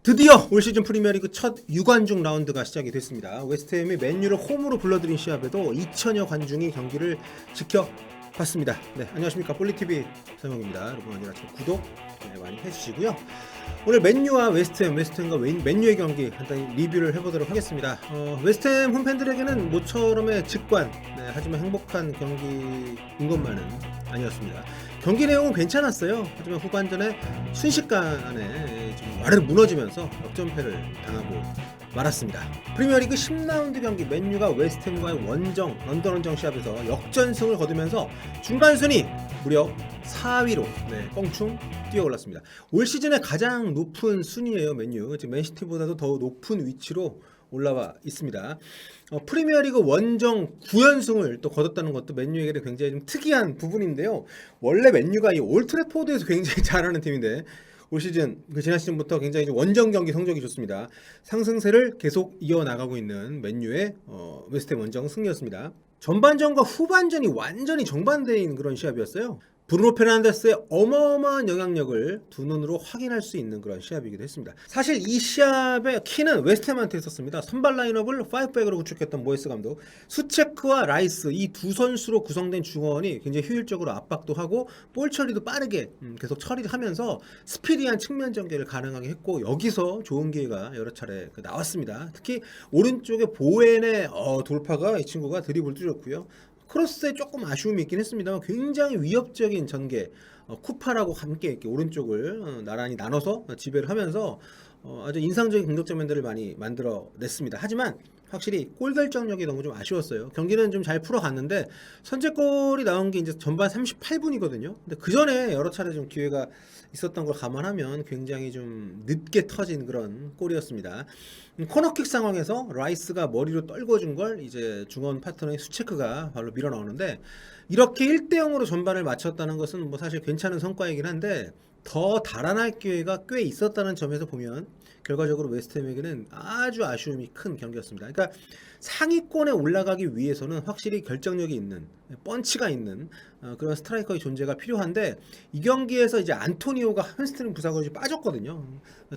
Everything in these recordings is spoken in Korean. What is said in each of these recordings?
드디어 올 시즌 프리미어리그 첫 유관중 라운드가 시작이 됐습니다. 웨스트햄이 맨유를 홈으로 불러들인 시합에도 2천여 관중이 경기를 지켜봤습니다. 네, 안녕하십니까, 볼리TV 서영입니다. 여러분 언제나 저 구독 많이 해주시고요. 오늘 맨유와 웨스트햄과 맨유의 경기 간단히 리뷰를 해보도록 하겠습니다. 웨스트햄 홈팬들에게는 모처럼의 직관, 하지만 행복한 경기인 것만은 아니었습니다. 경기 내용은 괜찮았어요. 하지만 후반전에 순식간에 좀 와르르 무너지면서 역전패를 당하고 말았습니다. 프리미어리그 10라운드 경기 맨유가 웨스트햄과의 런던 원정 시합에서 역전승을 거두면서 중간 순위 무려 4위로 껑충 뛰어올랐습니다. 올 시즌의 가장 높은 순위예요. 맨유. 지금 맨시티보다도 더 높은 위치로 올라와 있습니다. 프리미어리그 원정 9연승을 또 거뒀다는 것도 맨유에게 굉장히 좀 특이한 부분인데요. 원래 맨유가 이 올트래포드에서 굉장히 잘하는 팀인데 올 시즌 지난 시즌부터 굉장히 좀 원정 경기 성적이 좋습니다. 상승세를 계속 이어나가고 있는 맨유의 웨스트햄 원정 승리였습니다. 전반전과 후반전이 완전히 정반대인 그런 시합이었어요. 브루노 페르난데스의 어마어마한 영향력을 두 눈으로 확인할 수 있는 그런 시합이기도 했습니다. 사실 이 시합의 키는 웨스트햄한테 있었습니다. 선발 라인업을 5백으로 구축했던 모에스 감독, 수체크와 라이스 이 두 선수로 구성된 중원이 굉장히 효율적으로 압박도 하고 볼 처리도 빠르게 계속 처리하면서 스피디한 측면 전개를 가능하게 했고, 여기서 좋은 기회가 여러 차례 나왔습니다. 특히 오른쪽에 보엔의 돌파가 이 친구가 드리블 뚫었고요. 크로스에 조금 아쉬움이 있긴 했습니다만 굉장히 위협적인 전개, 쿠파라고 함께 이렇게 오른쪽을 나란히 나눠서 지배를 하면서 아주 인상적인 공격 장면들을 많이 만들어냈습니다. 하지만 확실히 골 결정력이 너무 좀 아쉬웠어요. 경기는 좀 잘 풀어갔는데 선제골이 나온 게 이제 전반 38분이거든요. 근데 그 전에 여러 차례 좀 기회가 있었던 걸 감안하면 굉장히 좀 늦게 터진 그런 골이었습니다. 코너킥 상황에서 라이스가 머리로 떨궈준 걸 이제 중원 파트너의 수체크가 발로 밀어 넣었는데, 이렇게 1대0으로 전반을 마쳤다는 것은 뭐 사실 괜찮은 성과이긴 한데 더 달아날 기회가 꽤 있었다는 점에서 보면 결과적으로 웨스트햄에게는 아주 아쉬움이 큰 경기였습니다. 그러니까 상위권에 올라가기 위해서는 확실히 결정력이 있는, 펀치가 있는 그런 스트라이커의 존재가 필요한데, 이 경기에서 이제 안토니오가 햄스트링 부상으로 빠졌거든요.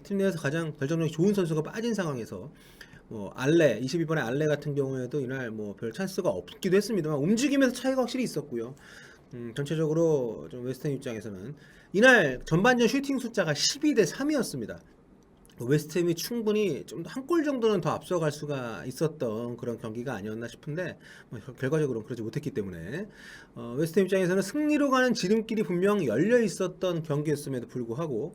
팀 내에서 가장 결정력이 좋은 선수가 빠진 상황에서 알레 22번의 알레 같은 경우에도 이날 뭐 별 찬스가 없기도 했습니다만 움직임에서 차이가 확실히 있었고요. 전체적으로 좀 웨스트햄 입장에서는 이날 전반전 슈팅 숫자가 12대 3이었습니다. 웨스트햄이 충분히 좀 한 골 정도는 더 앞서갈 수가 있었던 그런 경기가 아니었나 싶은데 결과적으로는 그러지 못했기 때문에 웨스트햄 입장에서는 승리로 가는 지름길이 분명 열려 있었던 경기였음에도 불구하고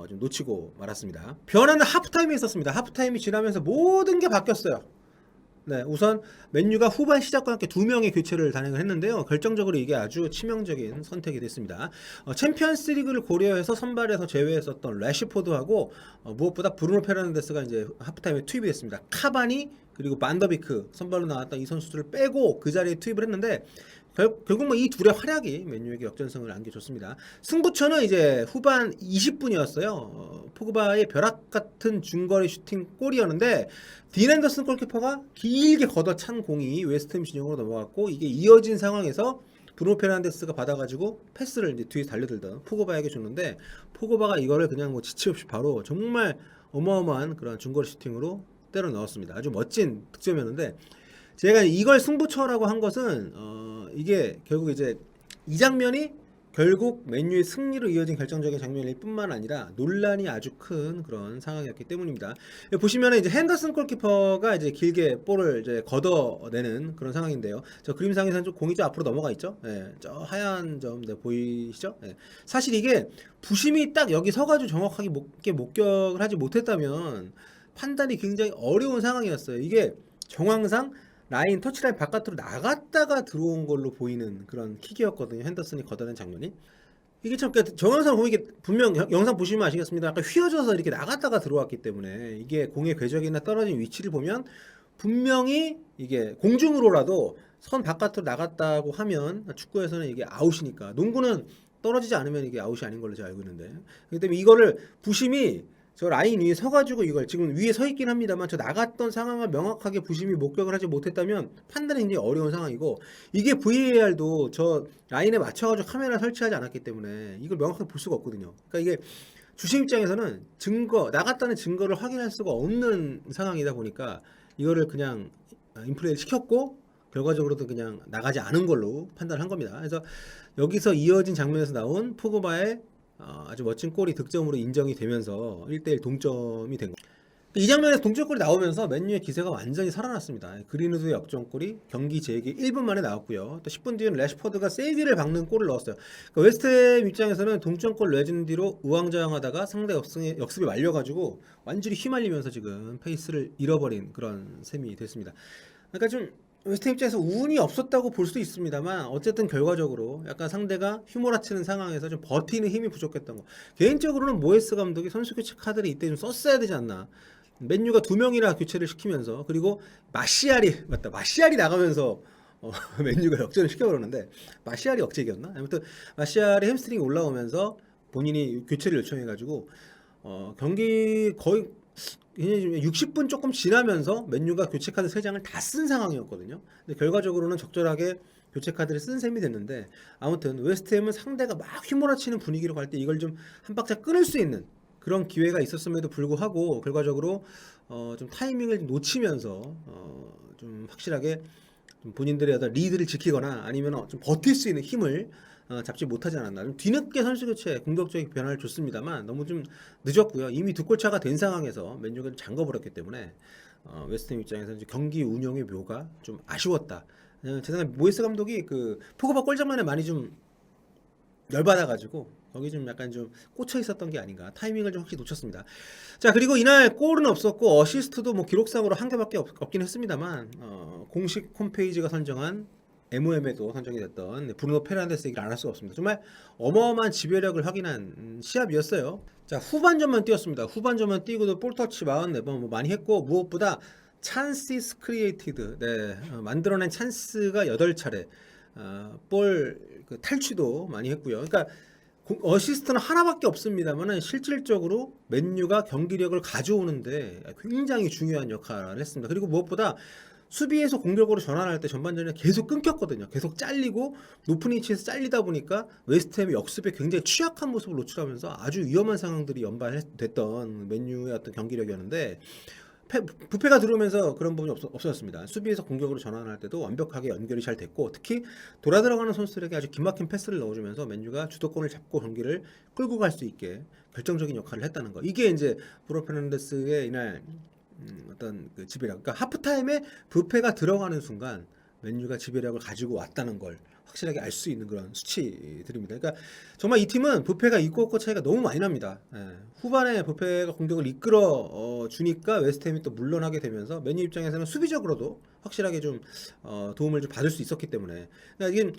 좀 놓치고 말았습니다. 변화는 하프타임에 있었습니다. 하프타임이 지나면서 모든 게 바뀌었어요. 우선 맨유가 후반 시작과 함께 2명의 교체를 단행을 했는데요. 결정적으로 이게 아주 치명적인 선택이 됐습니다. 챔피언스 리그를 고려해서 선발에서 제외했었던 래시포드하고 무엇보다 브루노 페르난데스가 이제 하프타임에 투입이 됐습니다. 카바니 그리고 반더비크 선발로 나왔던 이 선수들을 빼고 그 자리에 투입을 했는데 결국 뭐 이 둘의 활약이 맨유에게 역전승을 안겨줬습니다. 승부처는 이제 후반 20분이었어요. 포그바의 벼락 같은 중거리 슈팅 골이었는데 딘 앤더슨 골키퍼가 길게 걷어찬 공이 웨스트햄 진영으로 넘어갔고, 이게 이어진 상황에서 브루노 페르난데스가 받아가지고 패스를 이제 뒤에 달려들던 포그바에게 줬는데, 포그바가 이거를 그냥 뭐 지체 없이 바로 정말 어마어마한 그런 중거리 슈팅으로 때려 넣었습니다. 아주 멋진 득점이었는데, 제가 이걸 승부처라고 한 것은 이게 결국 이제 이 장면이 결국 맨유의 승리로 이어진 결정적인 장면일 뿐만 아니라 논란이 아주 큰 그런 상황이었기 때문입니다. 보시면은 이제 핸더슨 골키퍼가 이제 길게 볼을 이제 걷어내는 그런 상황인데요. 저 그림상에서는 좀 공이 좀 앞으로 넘어가 있죠. 저 하얀 점 보이시죠? 사실 이게 부심이 딱 여기 서가지고 정확하게 목격을 하지 못했다면 판단이 굉장히 어려운 상황이었어요. 이게 정황상 라인 터치라인 바깥으로 나갔다가 들어온 걸로 보이는 그런 킥이었거든요. 핸더슨이 걷어낸 장면이. 이게 참 정영상 보면 이게 분명 영상 보시면 아시겠습니다. 약간 휘어져서 이렇게 나갔다가 들어왔기 때문에 이게 공의 궤적이나 떨어진 위치를 보면 분명히 이게 공중으로라도 선 바깥으로 나갔다고 하면 축구에서는 이게 아웃이니까, 농구는 떨어지지 않으면 이게 아웃이 아닌 걸로 제가 알고 있는데, 그렇기 때문에 이거를 부심이 저 라인 위에 서가지고 이걸 지금 위에 서 있긴 합니다만 저 나갔던 상황을 명확하게 부심이 목격을 하지 못했다면 판단이 굉장히 어려운 상황이고, 이게 VAR도 저 라인에 맞춰가지고 카메라 설치하지 않았기 때문에 이걸 명확하게 볼 수가 없거든요. 그러니까 이게 주심 입장에서는 나갔다는 증거를 확인할 수가 없는 상황이다 보니까 이거를 그냥 인플레이를 시켰고 결과적으로도 그냥 나가지 않은 걸로 판단한 겁니다. 그래서 여기서 이어진 장면에서 나온 포그바의 아주 멋진 골이 득점으로 인정이 되면서 1대1 동점이 된 거예요. 이 장면에서 동점골이 나오면서 맨유의 기세가 완전히 살아났습니다. 그린우드의 역전골이 경기 재개 1분 만에 나왔고요. 또 10분 뒤에는 래시포드가 세이비를 박는 골을 넣었어요. 그러니까 웨스트햄 입장에서는 동점골 내준 뒤로 우왕좌왕하다가 상대 역습이 말려가지고 완전히 휘말리면서 지금 페이스를 잃어버린 그런 셈이 됐습니다. 그러니까 좀 웨스트햄 입장에서 운이 없었다고 볼 수도 있습니다만 어쨌든 결과적으로 약간 상대가 휘몰아치는 상황에서 좀 버티는 힘이 부족했던 거. 개인적으로는 모에스 감독이 선수 교체 카드를 이때 좀 썼어야 되지 않나. 맨유가 2명이나 교체를 시키면서 그리고 마시알이 나가면서 맨유가 역전을 시켜버렸는데 마시알이 억제기였나? 아무튼 마시알이 햄스트링이 올라오면서 본인이 교체를 요청해가지고 경기 거의 60분 조금 지나면서 맨유가 교체 카드 3장을 다 쓴 상황이었거든요. 근데 결과적으로는 적절하게 교체 카드를 쓴 셈이 됐는데 아무튼 웨스트햄은 상대가 막 휘몰아치는 분위기로 갈 때 이걸 좀 한 박자 끊을 수 있는 그런 기회가 있었음에도 불구하고 결과적으로 좀 타이밍을 좀 놓치면서 좀 확실하게 좀 본인들의 어떤 리드를 지키거나 아니면 좀 버틸 수 있는 힘을 잡지 못하지 않았나. 좀 뒤늦게 선수 교체 공격적인 변화를 줬습니다만 너무 좀 늦었고요. 이미 2골 차가 된 상황에서 맨유가 잠궈버렸기 때문에 웨스트햄 입장에서는 경기 운영의 묘가 좀 아쉬웠다. 제 생각에 모이스 감독이 그 포그바 골 장면에 많이 좀 열받아가지고 거기 좀 약간 좀 꽂혀 있었던 게 아닌가. 타이밍을 좀 확실히 놓쳤습니다. 자, 그리고 이날 골은 없었고 어시스트도 뭐 기록상으로 한 개밖에 없긴 했습니다만 공식 홈페이지가 선정한 MOM에도 선정이 됐던 브루노 페르난데스 얘기를 안 할 수가 없습니다. 정말 어마어마한 지배력을 확인한 시합이었어요. 자, 후반전만 뛰었습니다. 후반전만 뛰고도 볼터치 44번 뭐 많이 했고 무엇보다 찬스스 크리에이티드 만들어낸 찬스가 8차례 볼 탈취도 많이 했고요. 그러니까 어시스트는 하나밖에 없습니다만 실질적으로 맨유가 경기력을 가져오는데 굉장히 중요한 역할을 했습니다. 그리고 무엇보다 수비에서 공격으로 전환할 때 전반전에 계속 끊겼거든요. 계속 잘리고 높은 위치에서 잘리다 보니까 웨스트햄이 역습에 굉장히 취약한 모습을 노출하면서 아주 위험한 상황들이 연발됐던 맨유의 어떤 경기력이었는데 부패가 들어오면서 그런 부분이 없어졌습니다. 수비에서 공격으로 전환할 때도 완벽하게 연결이 잘 됐고 특히 돌아 들어가는 선수들에게 아주 기막힌 패스를 넣어주면서 맨유가 주도권을 잡고 경기를 끌고 갈 수 있게 결정적인 역할을 했다는 거. 이게 이제 브루노 페르난데스의 이날 어떤 그 지배력. 그러니까 하프타임에 부패가 들어가는 순간 맨유가 지배력을 가지고 왔다는 걸 확실하게 알 수 있는 그런 수치들입니다. 그러니까 정말 이 팀은 부패가 있고 없고 차이가 너무 많이 납니다. 후반에 부패가 공격을 이끌어 주니까 웨스트햄이 또 물러나게 되면서 맨유 입장에서는 수비적으로도 확실하게 좀 도움을 좀 받을 수 있었기 때문에 그러니까 이게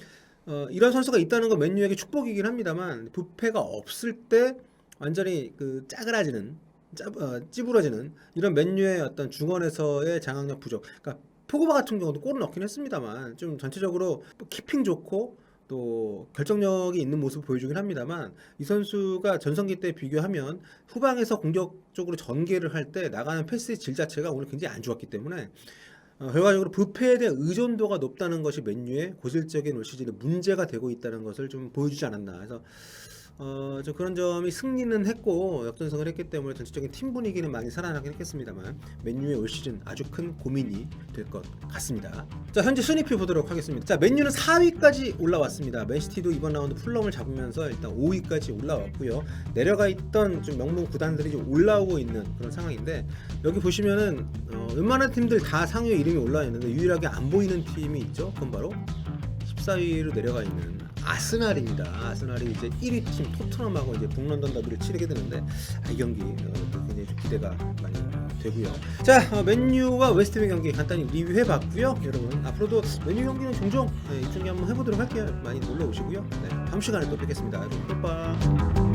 이런 선수가 있다는 건 맨유에게 축복이긴 합니다만 부패가 없을 때 완전히 그 찌부러지는 이런 맨유의 어떤 중원에서의 장악력 부족. 그러니까 포그바 같은 경우도 골을 넣긴 했습니다만 좀 전체적으로 키핑 좋고 또 결정력이 있는 모습을 보여주긴 합니다만 이 선수가 전성기 때 비교하면 후방에서 공격적으로 전개를 할 때 나가는 패스의 질 자체가 오늘 굉장히 안 좋았기 때문에 결과적으로 부패에 대한 의존도가 높다는 것이 맨유의 고질적인 올 시즌에 문제가 되고 있다는 것을 좀 보여주지 않았나. 그래서 좀 그런 점이 승리는 했고 역전승을 했기 때문에 전체적인 팀 분위기는 많이 살아나긴 했겠습니다만 맨유의 올 시즌 아주 큰 고민이 될 것 같습니다. 자, 현재 순위표 보도록 하겠습니다. 자, 맨유는 4위까지 올라왔습니다. 맨시티도 이번 라운드 풀럼을 잡으면서 일단 5위까지 올라왔고요. 내려가 있던 좀 명문 구단들이 좀 올라오고 있는 그런 상황인데 여기 보시면은 웬만한 팀들 다 상위에 이름이 올라와 있는데 유일하게 안 보이는 팀이 있죠. 그건 바로 14위로 내려가 있는 아스날입니다. 아스날이 이제 1위 팀 토트넘하고 이제 북런던 더비를 치르게 되는데 이 경기 굉장히 좀 기대가 많이 되고요. 자, 맨유와 웨스트햄의 경기 간단히 리뷰해봤고요. 여러분 앞으로도 맨유 경기는 종종 입중계 한번 해보도록 할게요. 많이 놀러 오시고요. 다음 시간에 또 뵙겠습니다. 여러분 빠빠.